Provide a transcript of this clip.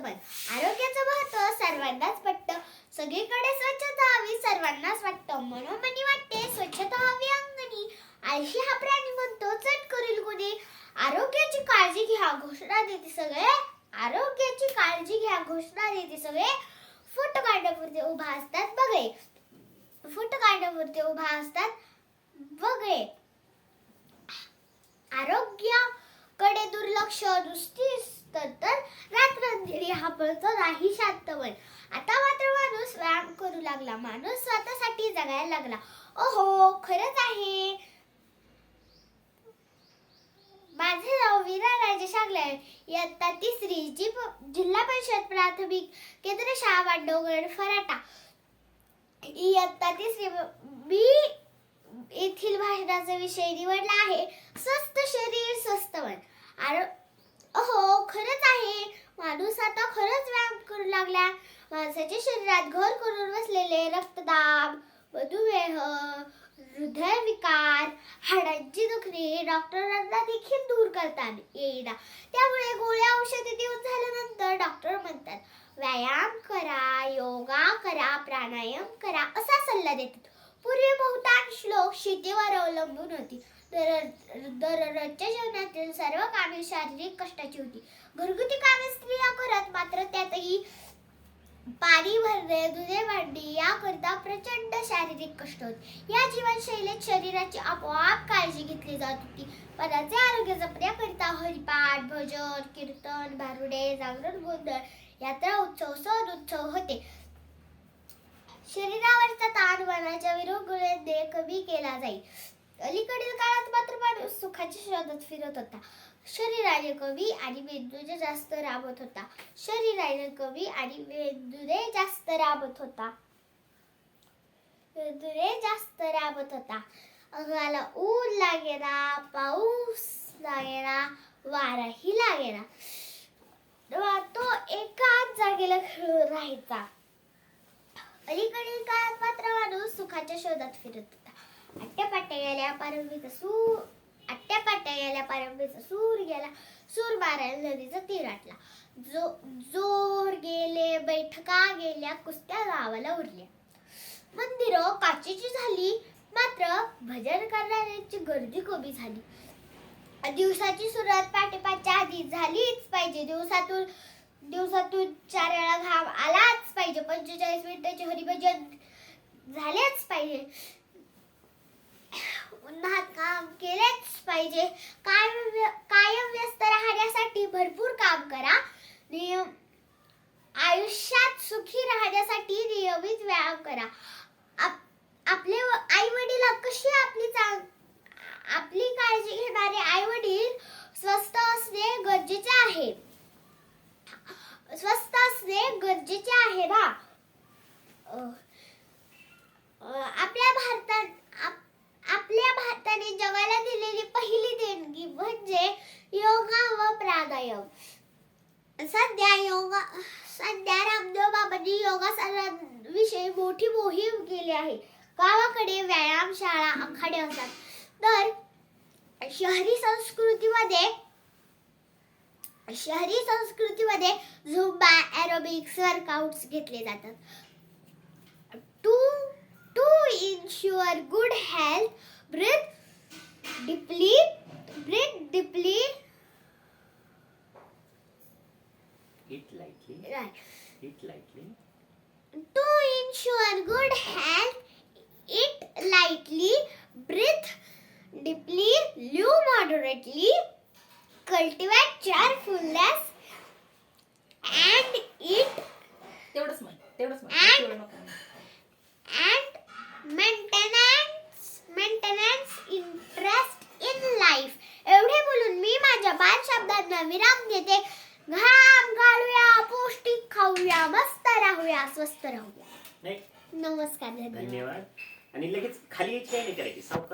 पण आरोग्याचं महत्त्व सर्वांनाच पटतं. सगळीकडे स्वच्छता हवी सर्वांनाच वाटतं. मनोमनी वाटते स्वच्छता हवी अंगणी. आळशी हा प्राणी म्हणतो चट करील कोणी. आरोग्याची काळजी घ्या घोषणा देते सगळे. आरोग्याची काळजी घ्या घोषणा देते सगळे. फोटो काढण्यापुरते उभा असतात बगळे. फोटो काढण्यापुरते उभा असतात बगळे. आरोग्याकडे दुर्लक्ष नुसतीच तर रात्रंदिवस हापळतं नाही शांत मन. आता मात्र माणूस व्यायाम करू लागला. माणूस स्वतःसाठी जगायला लागला. ओहो खरंच आहे. माझे नाव वीरा राजेश आगले. इयत्ता 3री जिल्हा परिषद प्राथमिक केंद्र शाळा वांडवगड फराटा. इयत्ता 3री मी येथील भाषणाचा विषय निवडला आहे स्वस्थ शरीर स्वस्थ मन. अहो खरंच आहे. माणूस आता खरंच व्यायाम करू लागला. माणसाच्या शरीरात घर करून बसलेले रक्तदाब, मधुमेह, हृदयविकार, हाडांची दुखणे डॉक्टरांना देखील दूर करता येईना. त्यामुळे गोळ्या औषधे देऊन झाल्यानंतर डॉक्टर म्हणतात व्यायाम करा, योगा करा, प्राणायाम करा असा सल्ला देतात. पूर्वी बहुतांश लोक शेतीवर अवलंबून होती. दररोजच्या जीवनातील सर्व कामे शारीरिक कष्टाची होती. घरगुती कामे स्त्रिया करत मात्र त्यातही पाणी भरणे, धुणे भांडी याकरिता प्रचंड शारीरिक कष्ट होते. या जीवनशैलीत शरीराची आपोआप काळजी घेतली जात होती. मनाचे आरोग्य जपण्याकरिता हरिपाठ, भजन, कीर्तन, भारुडे, जागरण, गोंधळ, यात्रा, उत्सव, सण उत्सव होते. शरीरावरचा ताण मनाच्या विरंगुळ्याने कमी केला जाई. अलीकडील काळात मात्र माणूस सुखाच्या शोधात फिरत होता. शरीराने कमी आणि मेंदूने जास्त राबत होता. शरीराने कमी आणि मेंदूने जास्त राबत होता. अंगाला ऊन लागेना, पाऊस लागेना, वाराही लागेना. तो एकाच जागेला खिळून राहायचा. अलीकडील काळात मात्र माणूस सुखाच्या शोधात फिरत होता. आट्यापाट्या गेल्या पारंबीचा सूर गेला. सूर मारायला नदीचा तीर आटला. जोर गेले, बैठका गेल्या, कुस्त्या गावाला उरल्या. मंदिरं काचेची झाली मात्र भजन करणाऱ्यांची गर्दी कमी झाली. दिवसाची सुरुवात पहाटे 5च्या आधी झालीच पाहिजे. दिवसातून 4 वेळा घाम आलाच पाहिजे. 45 मिनिटाचे हरिभजन झालेच पाहिजे. उन्हात काम केलेच पाहिजे. कायम व्यस्त राहण्यासाठी भरपूर काम करा. आयुष्यात सुखी राहण्यासाठी नियमित व्यायाम करा. आपले आई वडील कशी आपली काळजी घेणारे आई वडील स्वस्थ असणे गरजेचे आहे. ना. आपल्या भारताने जगाला दिलेली पहिली देणगी म्हणजे योगा व प्राणायाम. सध्या रामदेव बाबांनी योगासनाविषयी मोठी मोहीम केली आहे. गावाकडे व्यायाम शाळा आखाडे असतात तर शहरी संस्कृतीमध्ये झुंबा, एरोबिक्स वर्कआउट्स घेतले जातात. To ensure good health, breathe deeply. Eat lightly. Right. Eat lightly. To ensure good health, eat lightly, breathe deeply, live moderately, cultivate cheerfulness, and eat तेवढंच म्हण. and maintenance interest in life. एवढे बोलून मी माझ्या बाल शब्दांना विराम देते. घाम गाळूया, पौष्टिक खाऊया, मस्त राहूया, स्वस्थ राहूया. नाही. नमस्कार. धन्यवाद. आणि लगेच खाली यायची काही नाही करायची. सावकाश